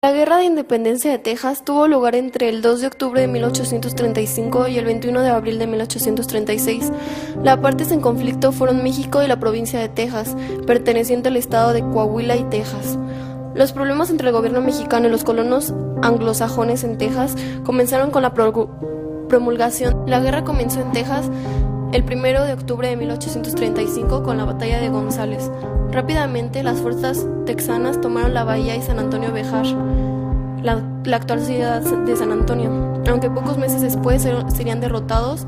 La Guerra de Independencia de Texas tuvo lugar entre el 2 de octubre de 1835 y el 21 de abril de 1836. Las partes en conflicto fueron México y la provincia de Texas, perteneciente al estado de Coahuila y Texas. Los problemas entre el gobierno mexicano y los colonos anglosajones en Texas comenzaron con la promulgación. La guerra comenzó en Texas el 1 de octubre de 1835 con la batalla de González. Rápidamente las fuerzas texanas tomaron la bahía y San Antonio Béjar, la actual ciudad de San Antonio, aunque pocos meses después serían derrotados.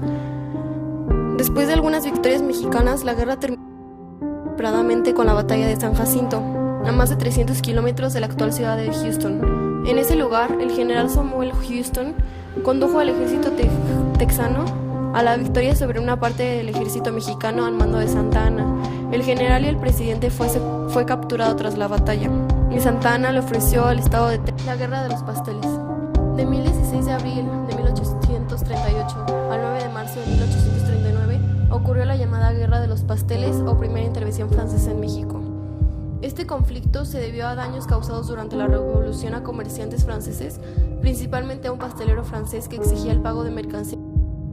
Después de algunas victorias mexicanas, la guerra terminó inesperadamente con la batalla de San Jacinto, a más de 300 kilómetros de la actual ciudad de Houston. En ese lugar, el general Samuel Houston condujo al ejército texano a la victoria sobre una parte del ejército mexicano al mando de Santa Anna. El general y el presidente fue capturado tras la batalla, y Santa Anna le ofreció al estado de Texas la guerra de los pasteles. De 16 de abril de 1838 al 9 de marzo de 1839 ocurrió la llamada Guerra de los Pasteles o primera intervención francesa en México. Este conflicto se debió a daños causados durante la revolución a comerciantes franceses, principalmente a un pastelero francés que exigía el pago de mercancía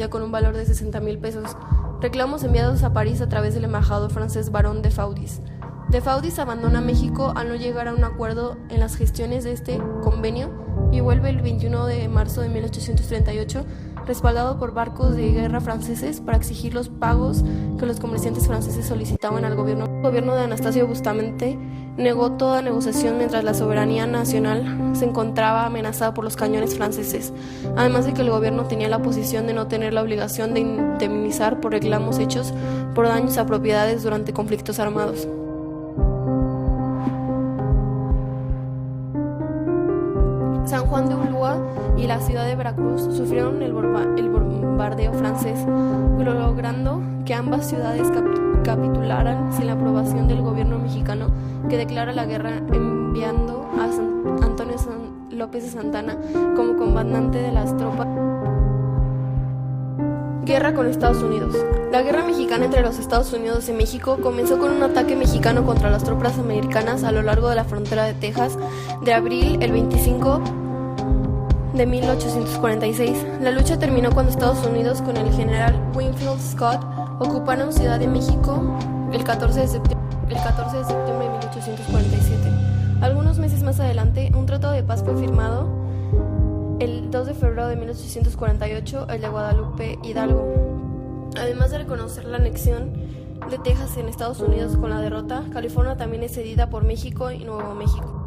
con un valor de 60,000 pesos, reclamos enviados a París a través del embajador francés Barón de Faudis. De Faudis abandona México al no llegar a un acuerdo en las gestiones de este convenio y vuelve el 21 de marzo de 1838, respaldado por barcos de guerra franceses para exigir los pagos que los comerciantes franceses solicitaban al gobierno. El gobierno de Anastasio Bustamante negó toda negociación mientras la soberanía nacional se encontraba amenazada por los cañones franceses, además de que el gobierno tenía la posición de no tener la obligación de indemnizar por reclamos hechos por daños a propiedades durante conflictos armados. San Juan de Ulúa y la ciudad de Veracruz sufrieron el bombardeo francés, logrando que ambas ciudades capitularan sin la aprobación del gobierno mexicano, que declara la guerra enviando a Antonio López de Santana como comandante de las tropas. Guerra con Estados Unidos. La guerra mexicana entre los Estados Unidos y México comenzó con un ataque mexicano contra las tropas americanas a lo largo de la frontera de Texas de abril el 25 de 1846. La lucha terminó cuando Estados Unidos, con el general Winfield Scott, ocuparon Ciudad de México el 14 de septiembre de 1847. Algunos meses más adelante, un tratado de paz fue firmado el 2 de febrero de 1848, el de Guadalupe Hidalgo. Además de reconocer la anexión de Texas en Estados Unidos con la derrota, California también es cedida por México y Nuevo México.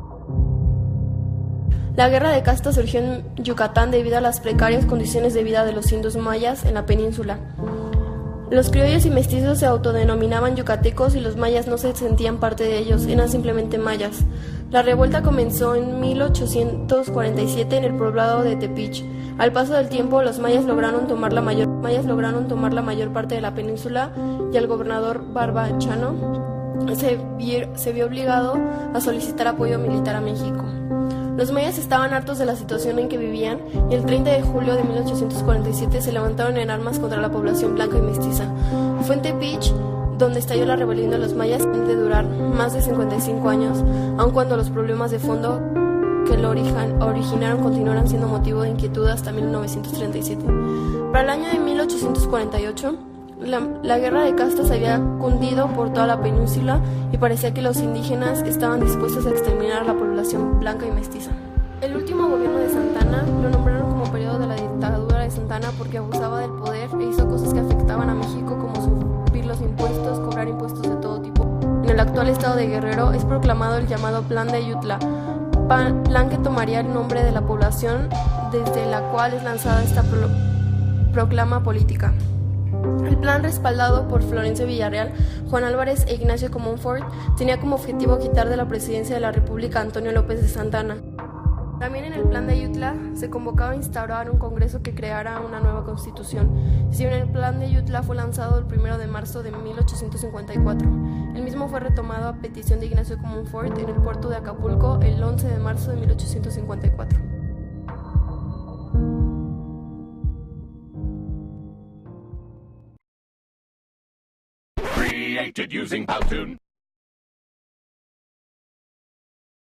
La guerra de castas surgió en Yucatán debido a las precarias condiciones de vida de los indios mayas en la península. Los criollos y mestizos se autodenominaban yucatecos y los mayas no se sentían parte de ellos, eran simplemente mayas. La revuelta comenzó en 1847 en el poblado de Tepic. Al paso del tiempo, los mayas lograron tomar la mayor parte de la península y el gobernador Barbachano se vio obligado a solicitar apoyo militar a México. Los mayas estaban hartos de la situación en que vivían y el 30 de julio de 1847 se levantaron en armas contra la población blanca y mestiza. Fue en Tepic donde estalló la rebelión de los mayas, de durar más de 55 años, aun cuando los problemas de fondo que lo originaron continuaron siendo motivo de inquietud hasta 1937. Para el año de 1848, la guerra de castas había cundido por toda la península y parecía que los indígenas estaban dispuestos a exterminar a la población blanca y mestiza. El último gobierno de Santana lo nombraron como periodo de la dictadura de Santana porque abusaba del poder e hizo cosas que afectaban a México, como subir los impuestos, cobrar impuestos de todo tipo. En el actual estado de Guerrero es proclamado el llamado Plan de Ayutla, plan que tomaría el nombre de la población desde la cual es lanzada esta proclama política. El plan, respaldado por Florencio Villarreal, Juan Álvarez e Ignacio Comonfort, tenía como objetivo quitar de la presidencia de la República a Antonio López de Santana. También en el plan de Ayutla se convocaba a instaurar un congreso que creara una nueva constitución. Si bien el plan de Ayutla fue lanzado el 1 de marzo de 1854, el mismo fue retomado a petición de Ignacio Comonfort en el puerto de Acapulco el 11 de marzo de 1854. Created using Powtoon.